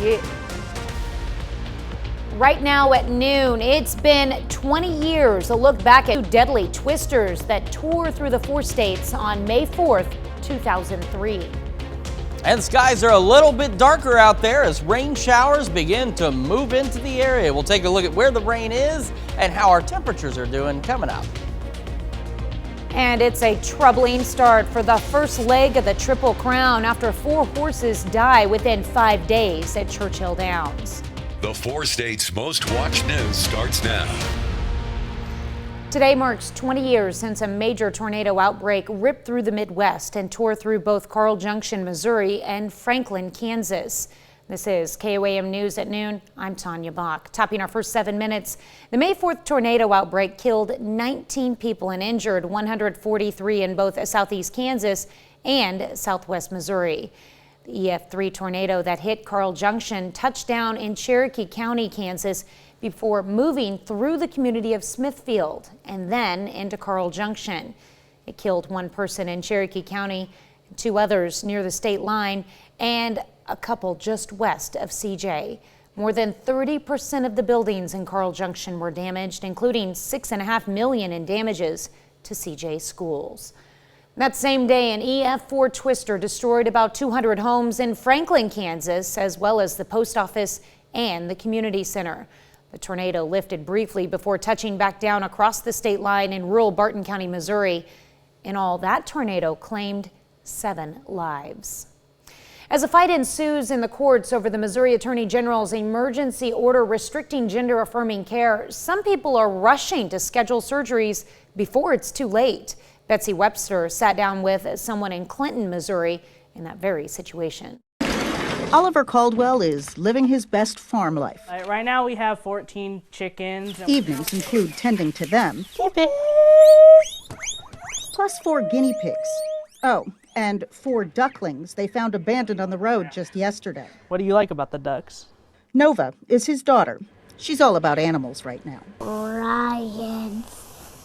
Yeah. Right now at noon, it's been 20 years. A look back at two deadly twisters that tore through the 4 states on May 4th, 2003. And skies are a little bit darker out there as rain showers begin to move into the area. We'll take a look at where the rain is and how our temperatures are doing coming up. And it's a troubling start for the first leg of the Triple Crown after 4 horses die within 5 days at Churchill Downs. The 4 states' most watched news starts now. Today marks 20 years since a major tornado outbreak ripped through the Midwest and tore through both Carl Junction, Missouri and Franklin, Kansas. This is KOAM News at noon. I'm Tanya Bach. Topping our first 7 minutes, the May 4th tornado outbreak killed 19 people and injured 143 in both southeast Kansas and southwest Missouri. The EF3 tornado that hit Carl Junction touched down in Cherokee County, Kansas, before moving through the community of Smithfield and then into Carl Junction. It killed 1 person in Cherokee County, 2 others near the state line, and a couple just west of CJ. More than 30% of the buildings in Carl Junction were damaged, including $6.5 million in damages to CJ schools. That same day, an EF4 twister destroyed about 200 homes in Franklin, Kansas, as well as the post office and the community center. The tornado lifted briefly before touching back down across the state line in rural Barton County, Missouri. In all, that tornado claimed 7 lives. As a fight ensues in the courts over the Missouri Attorney General's emergency order restricting gender-affirming care, some people are rushing to schedule surgeries before it's too late. Betsy Webster sat down with someone in Clinton, Missouri, in that very situation. Oliver Caldwell is living his best farm life. Right now we have 14 chickens. Evenings include tending to them, plus 4 guinea pigs. Oh, and 4 ducklings they found abandoned on the road just yesterday. What do you like about the ducks? Nova is his daughter. She's all about animals right now. Lions.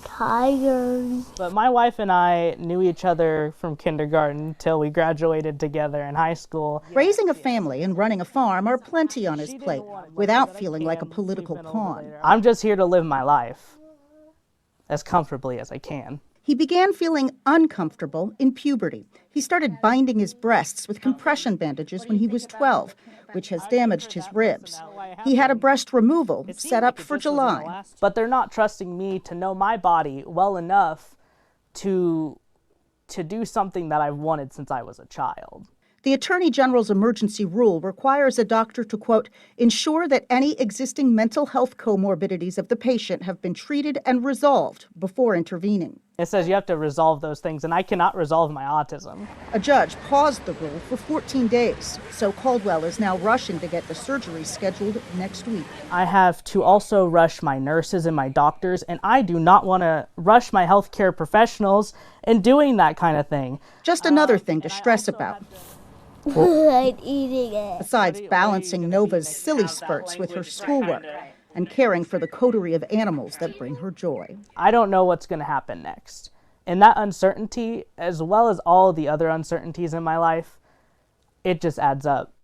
Tigers. But my wife and I knew each other from kindergarten till we graduated together in high school. Raising a family and running a farm are plenty on his plate without feeling like a political pawn. I'm just here to live my life as comfortably as I can. He began feeling uncomfortable in puberty. He started binding his breasts with compression bandages when he was 12, which has damaged his ribs. He had a breast removal set up for July. But they're not trusting me to know my body well enough to do something that I've wanted since I was a child. The Attorney General's emergency rule requires a doctor to, quote, ensure that any existing mental health comorbidities of the patient have been treated and resolved before intervening. It says you have to resolve those things, and I cannot resolve my autism. A judge paused the rule for 14 days, so Caldwell is now rushing to get the surgery scheduled next week. I have to also rush my nurses and my doctors, and I do not want to rush my healthcare professionals in doing that kind of thing. Just another thing to stress about. I'm eating it. Besides balancing Nova's silly spurts with her schoolwork and caring for the coterie of animals that bring her joy. I don't know what's going to happen next. And that uncertainty, as well as all the other uncertainties in my life, it just adds up.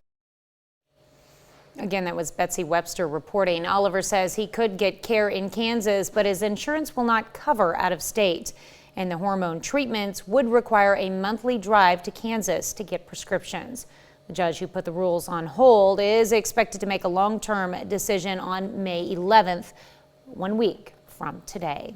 Again, that was Betsy Webster reporting. Oliver says he could get care in Kansas, but his insurance will not cover out of state. And the hormone treatments would require a monthly drive to Kansas to get prescriptions. The judge who put the rules on hold is expected to make a long-term decision on May 11th, 1 week from today.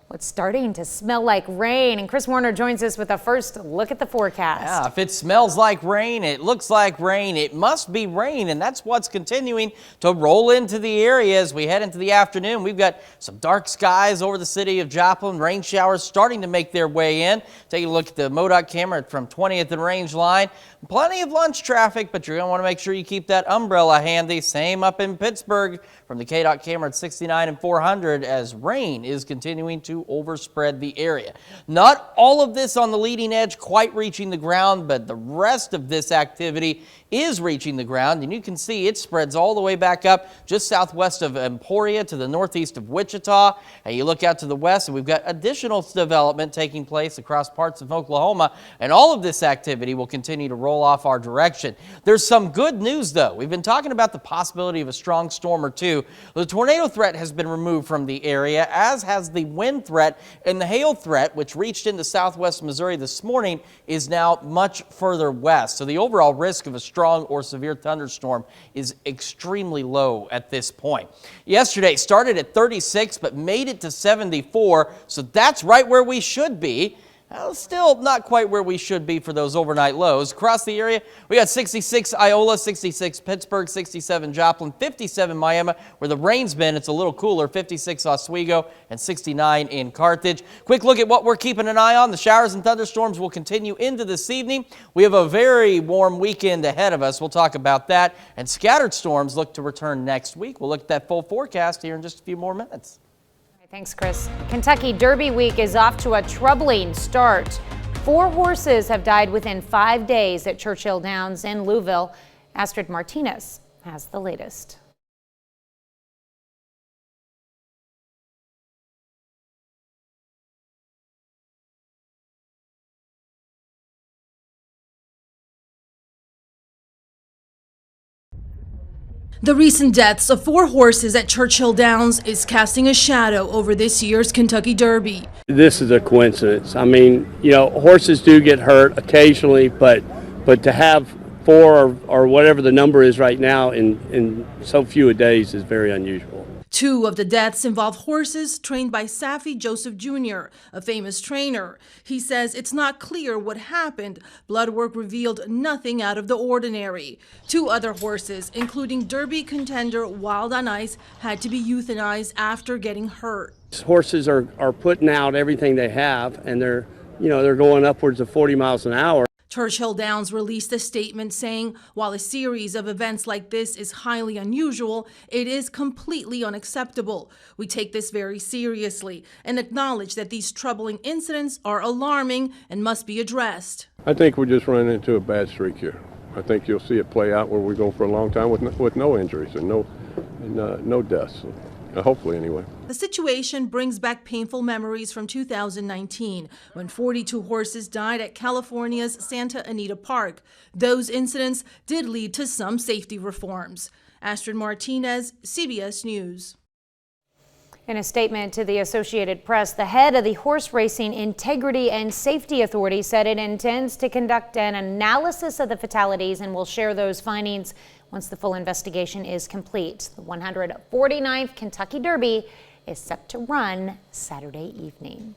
Well, it's starting to smell like rain, and Chris Warner joins us with a first look at the forecast. Yeah, if it smells like rain, it looks like rain, it must be rain, and that's what's continuing to roll into the area as we head into the afternoon. We've got some dark skies over the city of Joplin, rain showers starting to make their way in. Take a look at the MoDOT camera from 20th and Range Line. Plenty of lunch traffic, but you're going to want to make sure you keep that umbrella handy. Same up in Pittsburgh from the KDOT camera at 69 and 400 as rain is continuing to overspread the area. Not all of this on the leading edge quite reaching the ground, but the rest of this activity is reaching the ground, and you can see it spreads all the way back up just southwest of Emporia to the northeast of Wichita. And you look out to the west, and we've got additional development taking place across parts of Oklahoma, and all of this activity will continue to roll off our direction. There's some good news, though. We've been talking about the possibility of a strong storm or two. The tornado threat has been removed from the area, as has the wind threat, and the hail threat, which reached into southwest Missouri this morning, is now much further west. So the overall risk of a strong or severe thunderstorm is extremely low at this point. Yesterday started at 36 but made it to 74, so that's right where we should be. Well, still not quite where we should be for those overnight lows. Across the area, we got 66 Iola, 66 Pittsburgh, 67 Joplin, 57 Miami, where the rain's been. It's a little cooler, 56 Oswego, and 69 in Carthage. Quick look at what we're keeping an eye on. The showers and thunderstorms will continue into this evening. We have a very warm weekend ahead of us. We'll talk about that. And scattered storms look to return next week. We'll look at that full forecast here in just a few more minutes. Thanks, Chris. Kentucky Derby Week is off to a troubling start. 4 horses have died within 5 days at Churchill Downs in Louisville. Astrid Martinez has the latest. The recent deaths of 4 horses at Churchill Downs is casting a shadow over this year's Kentucky Derby. This is a coincidence. I mean, you know, horses do get hurt occasionally, but to have 4 or whatever the number is right now in so few days is very unusual. 2 of the deaths involve horses trained by Safi Joseph Jr., a famous trainer. He says it's not clear what happened. Blood work revealed nothing out of the ordinary. 2 other horses, including Derby contender Wild on Ice, had to be euthanized after getting hurt. Horses are putting out everything they have, and they're going upwards of 40 miles an hour. Churchill Downs released a statement saying, while a series of events like this is highly unusual, it is completely unacceptable. We take this very seriously and acknowledge that these troubling incidents are alarming and must be addressed. I think we're just running into a bad streak here. I think you'll see it play out where we go for a long time with no injuries and no deaths. Hopefully, anyway. The situation brings back painful memories from 2019, when 42 horses died at California's Santa Anita Park. Those incidents did lead to some safety reforms. Astrid Martinez, CBS News. In a statement to the Associated Press, the head of the Horse Racing Integrity and Safety Authority said it intends to conduct an analysis of the fatalities and will share those findings once the full investigation is complete. The 149th Kentucky Derby is set to run Saturday evening.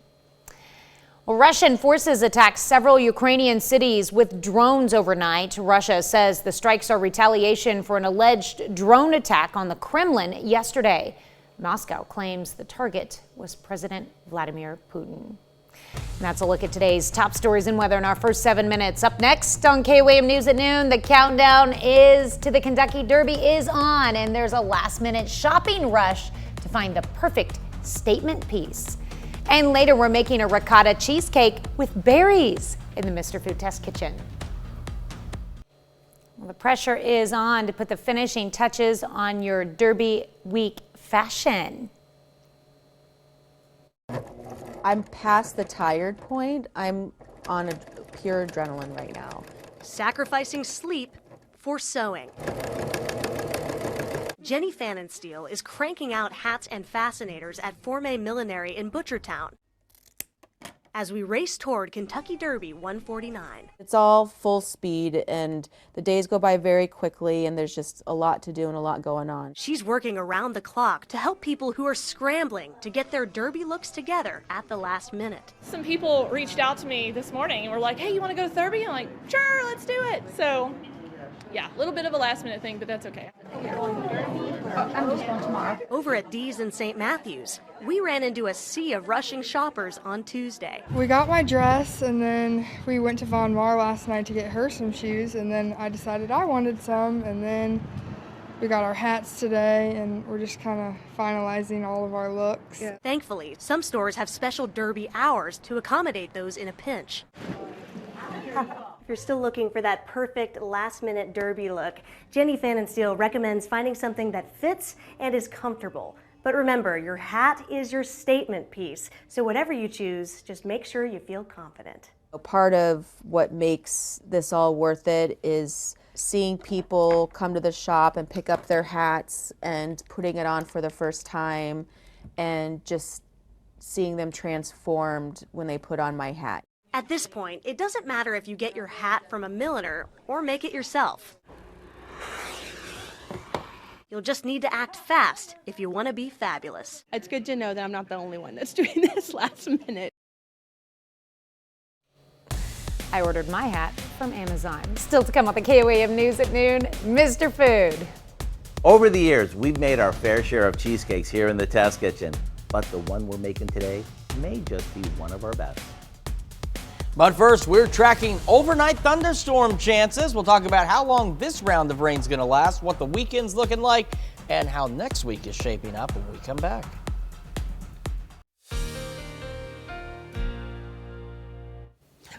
Well, Russian forces attacked several Ukrainian cities with drones overnight. Russia says the strikes are retaliation for an alleged drone attack on the Kremlin yesterday. Moscow claims the target was President Vladimir Putin. And that's a look at today's top stories and weather in our first 7 minutes. Up next on KOAM News at noon, the countdown to the Kentucky Derby is on, and there's a last-minute shopping rush to find the perfect statement piece. And later, we're making a ricotta cheesecake with berries in the Mr. Food Test Kitchen. Well, the pressure is on to put the finishing touches on your Derby week fashion. I'm past the tired point. I'm on a pure adrenaline right now. Sacrificing sleep for sewing. Jenny Fannensteel is cranking out hats and fascinators at Forme Millinery in Butchertown as we race toward Kentucky Derby 149. It's all full speed and the days go by very quickly and there's just a lot to do and a lot going on. She's working around the clock to help people who are scrambling to get their Derby looks together at the last minute. Some people reached out to me this morning and were like, hey, you want to go to Derby? I'm like, sure, let's do it. So yeah, a little bit of a last minute thing, but that's okay. Over at Dee's in St. Matthews, we ran into a sea of rushing shoppers on Tuesday. We got my dress and then we went to Von Mar last night to get her some shoes, and then I decided I wanted some, and then we got our hats today and we're just kind of finalizing all of our looks. Yeah. Thankfully, some stores have special Derby hours to accommodate those in a pinch. If you're still looking for that perfect last-minute derby look, Jenny Fannin Steele recommends finding something that fits and is comfortable. But remember, your hat is your statement piece, so whatever you choose, just make sure you feel confident. Part of what makes this all worth it is seeing people come to the shop and pick up their hats and putting it on for the first time, and just seeing them transformed when they put on my hat. At this point, it doesn't matter if you get your hat from a milliner or make it yourself. You'll just need to act fast if you want to be fabulous. It's good to know that I'm not the only one that's doing this last minute. I ordered my hat from Amazon. Still to come on the KOAM News at noon, Mr. Food. Over the years, we've made our fair share of cheesecakes here in the test kitchen, but the one we're making today may just be one of our best. But first, we're tracking overnight thunderstorm chances. We'll talk about how long this round of rain is going to last, what the weekend's looking like, and how next week is shaping up when we come back.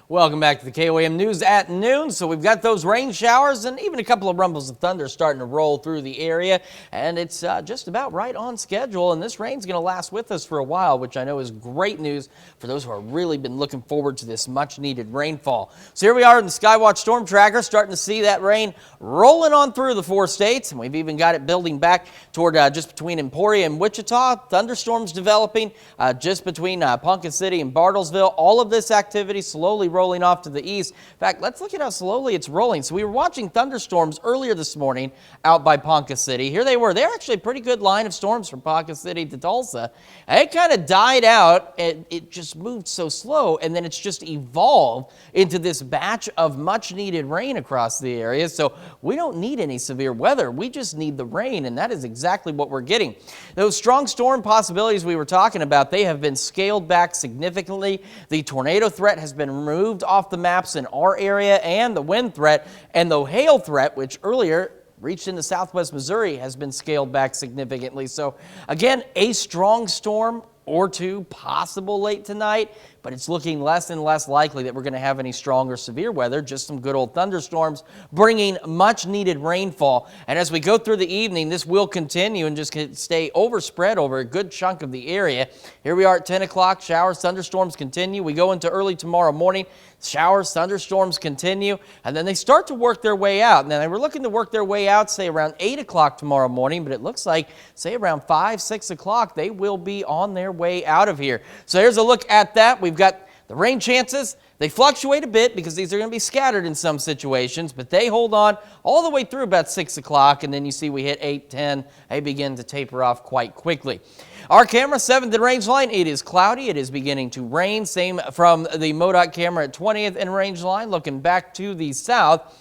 Welcome back to the KOAM News at noon. So we've got those rain showers and even a couple of rumbles of thunder starting to roll through the area. And it's just about right on schedule. And this rain's going to last with us for a while, which I know is great news for those who have really been looking forward to this much needed rainfall. So here we are in the Skywatch Storm Tracker, starting to see that rain rolling on through the 4 states. And we've even got it building back toward just between Emporia and Wichita. Thunderstorms developing just between Pumpkin City and Bartlesville. All of this activity slowly rolling off to the east. In fact, let's look at how slowly it's rolling. So we were watching thunderstorms earlier this morning out by Ponca City. Here they were. They're actually a pretty good line of storms from Ponca City to Tulsa. And it kind of died out. It just moved so slow, and then it's just evolved into this batch of much needed rain across the area. So we don't need any severe weather. We just need the rain, and that is exactly what we're getting. Those strong storm possibilities we were talking about, they have been scaled back significantly. The tornado threat has been removed off the maps in our area, and the wind threat and the hail threat, which earlier reached into southwest Missouri, has been scaled back significantly. So again, a strong storm or two possible late tonight, but it's looking less and less likely that we're going to have any strong or severe weather, just some good old thunderstorms bringing much needed rainfall. And as we go through the evening, this will continue and just stay overspread over a good chunk of the area. Here we are at 10 o'clock, showers, thunderstorms continue. We go into early tomorrow morning, showers, thunderstorms continue, and then they start to work their way out. And then they were looking to work their way out, say around 8 o'clock tomorrow morning, but it looks like, say around 5, 6 o'clock, they will be on their way out of here. So here's a look at that. We've got the rain chances. They fluctuate a bit because these are going to be scattered in some situations, but they hold on all the way through about 6 o'clock, and then you see we hit 8, 10. They begin to taper off quite quickly. Our camera, 7th and range line, it is cloudy. It is beginning to rain. Same from the MoDOT camera at 20th and range line, looking back to the south.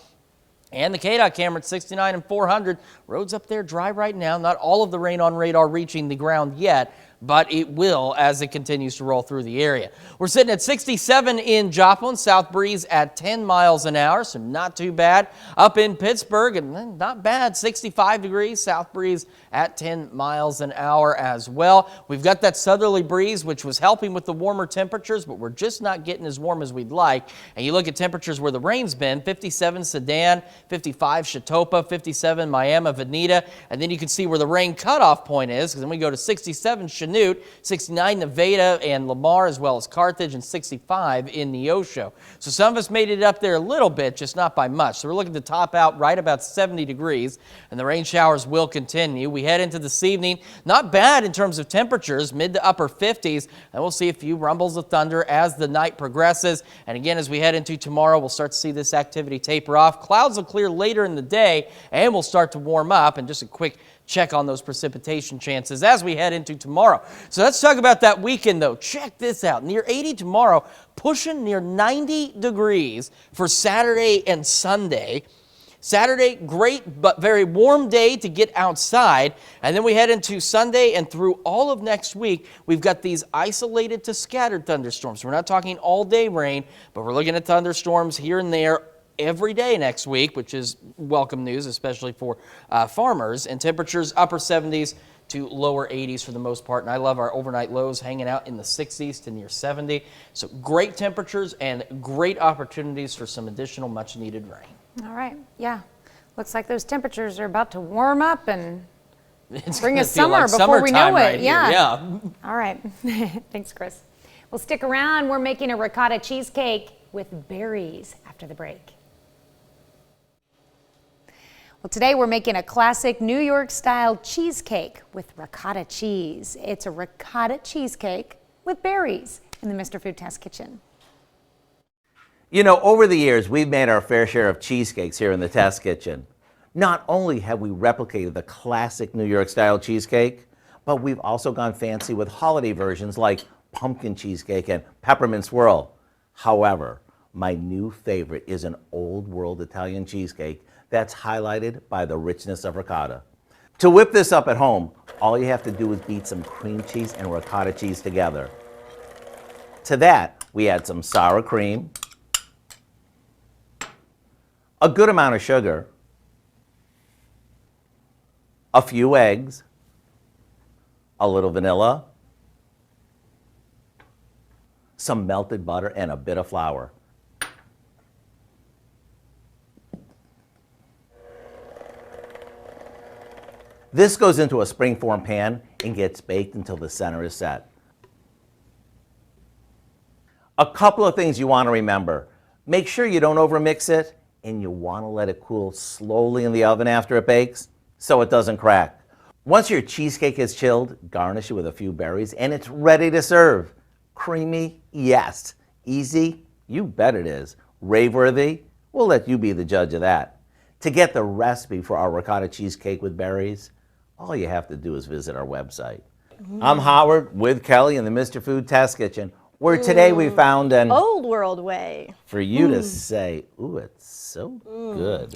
And the KDOT camera at 69 and 400. Roads up there dry right now. Not all of the rain on radar reaching the ground yet, but it will as it continues to roll through the area. We're sitting at 67 in Joplin, south breeze at 10 miles an hour, so not too bad. Up in Pittsburgh, and not bad, 65 degrees, south breeze at 10 miles an hour as well. We've got that southerly breeze, which was helping with the warmer temperatures, but we're just not getting as warm as we'd like. And you look at temperatures where the rain's been, 57 Sedan, 55 Chatopa, 57 Miami, Veneta, and then you can see where the rain cutoff point is, because then we go to 67 Chanute, 69 Nevada and Lamar, as well as Carthage, and 65 in Neosho. So some of us made it up there a little bit, just not by much. So we're looking to top out right about 70 degrees, and the rain showers will continue. We head into this evening, not bad in terms of temperatures, mid to upper 50s, and we'll see a few rumbles of thunder as the night progresses. And again, as we head into tomorrow, we'll start to see this activity taper off. Clouds will clear later in the day, and we'll start to warm up. And just a quick check on those precipitation chances as we head into tomorrow. So let's talk about that weekend, though. Check this out. Near 80 tomorrow, pushing near 90 degrees for Saturday and Sunday. Saturday, great but very warm day to get outside. And then we head into Sunday and through all of next week, we've got these isolated to scattered thunderstorms. We're not talking all day rain, but we're looking at thunderstorms here and there every day next week, which is welcome news, especially for farmers. And temperatures upper 70s to lower 80s for the most part. And I love our overnight lows hanging out in the 60s to near 70. So great temperatures and great opportunities for some additional much needed rain. All right. Yeah. Looks like those temperatures are about to warm up and It's bring gonna us feel summer like before we know summertime it. right here. Yeah. All right. Thanks, Chris. Well, stick around. We're making a ricotta cheesecake with berries after the break. Well, today we're making a classic New York style cheesecake with ricotta cheese. It's a ricotta cheesecake with berries in the Mr. Food Test Kitchen. You know, over the years, we've made our fair share of cheesecakes here in the Test Kitchen. Not only have we replicated the classic New York style cheesecake, but we've also gone fancy with holiday versions like pumpkin cheesecake and peppermint swirl. However, my new favorite is an old world Italian cheesecake that's highlighted by the richness of ricotta. To whip this up at home, all you have to do is beat some cream cheese and ricotta cheese together. To that, we add some sour cream, a good amount of sugar, a few eggs, a little vanilla, some melted butter, and a bit of flour. This goes into a springform pan and gets baked until the center is set. A couple of things you want to remember. Make sure you don't overmix it, and you want to let it cool slowly in the oven after it bakes so it doesn't crack. Once your cheesecake is chilled, garnish it with a few berries and it's ready to serve. Creamy? Yes. Easy? You bet it is. Rave-worthy? We'll let you be the judge of that. To get the recipe for our ricotta cheesecake with berries, all you have to do is visit our website. I'm Howard with Kelly in the Mr. Food Test Kitchen, where today we found an old world way for you to say, ooh, it's so good.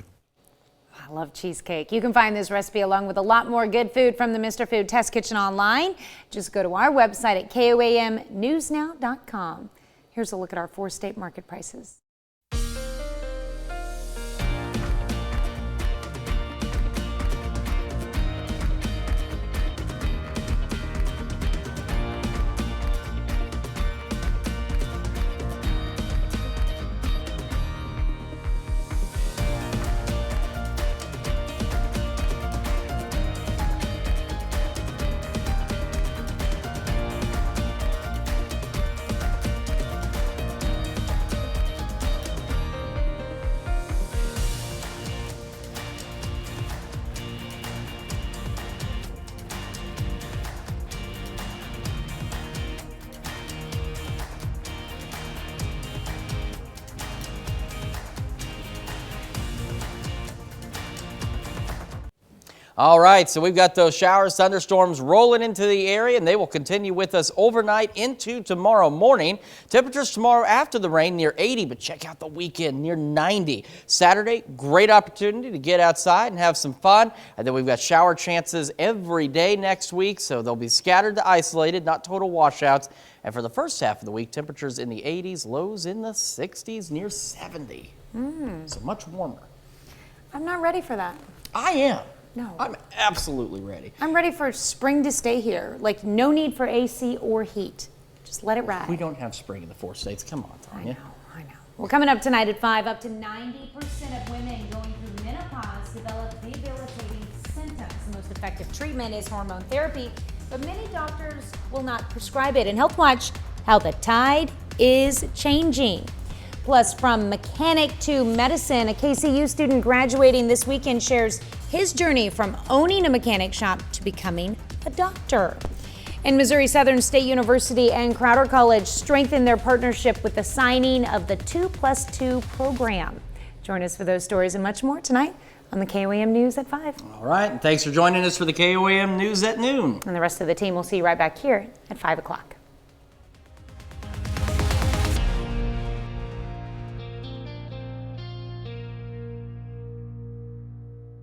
I love cheesecake. You can find this recipe along with a lot more good food from the Mr. Food Test Kitchen online. Just go to our website at KOAMnewsnow.com. Here's a look at our 4-state market prices. All right, so we've got those showers, thunderstorms rolling into the area, and they will continue with us overnight into tomorrow morning. Temperatures tomorrow after the rain near 80, but check out the weekend near 90. Saturday, great opportunity to get outside and have some fun. And then we've got shower chances every day next week, so they'll be scattered to isolated, not total washouts. And for the first half of the week, temperatures in the 80s, lows in the 60s, near 70. So much warmer. I'm not ready for that. I am. No. I'm absolutely ready. I'm ready for spring to stay here. Like, no need for AC or heat. Just let it ride. We don't have spring in the 4 states. Come on, Tanya. I know. Well, coming up tonight at 5, up to 90% of women going through menopause develop debilitating symptoms. The most effective treatment is hormone therapy, but many doctors will not prescribe it. And Health Watch, how the tide is changing. Plus, from mechanic to medicine, a KCU student graduating this weekend shares his journey from owning a mechanic shop to becoming a doctor. And Missouri Southern State University and Crowder College strengthened their partnership with the signing of the 2+2 program. Join us for those stories and much more tonight on the KOAM News at 5. All right, and thanks for joining us for the KOAM News at noon. And the rest of the team will see you right back here at 5 o'clock.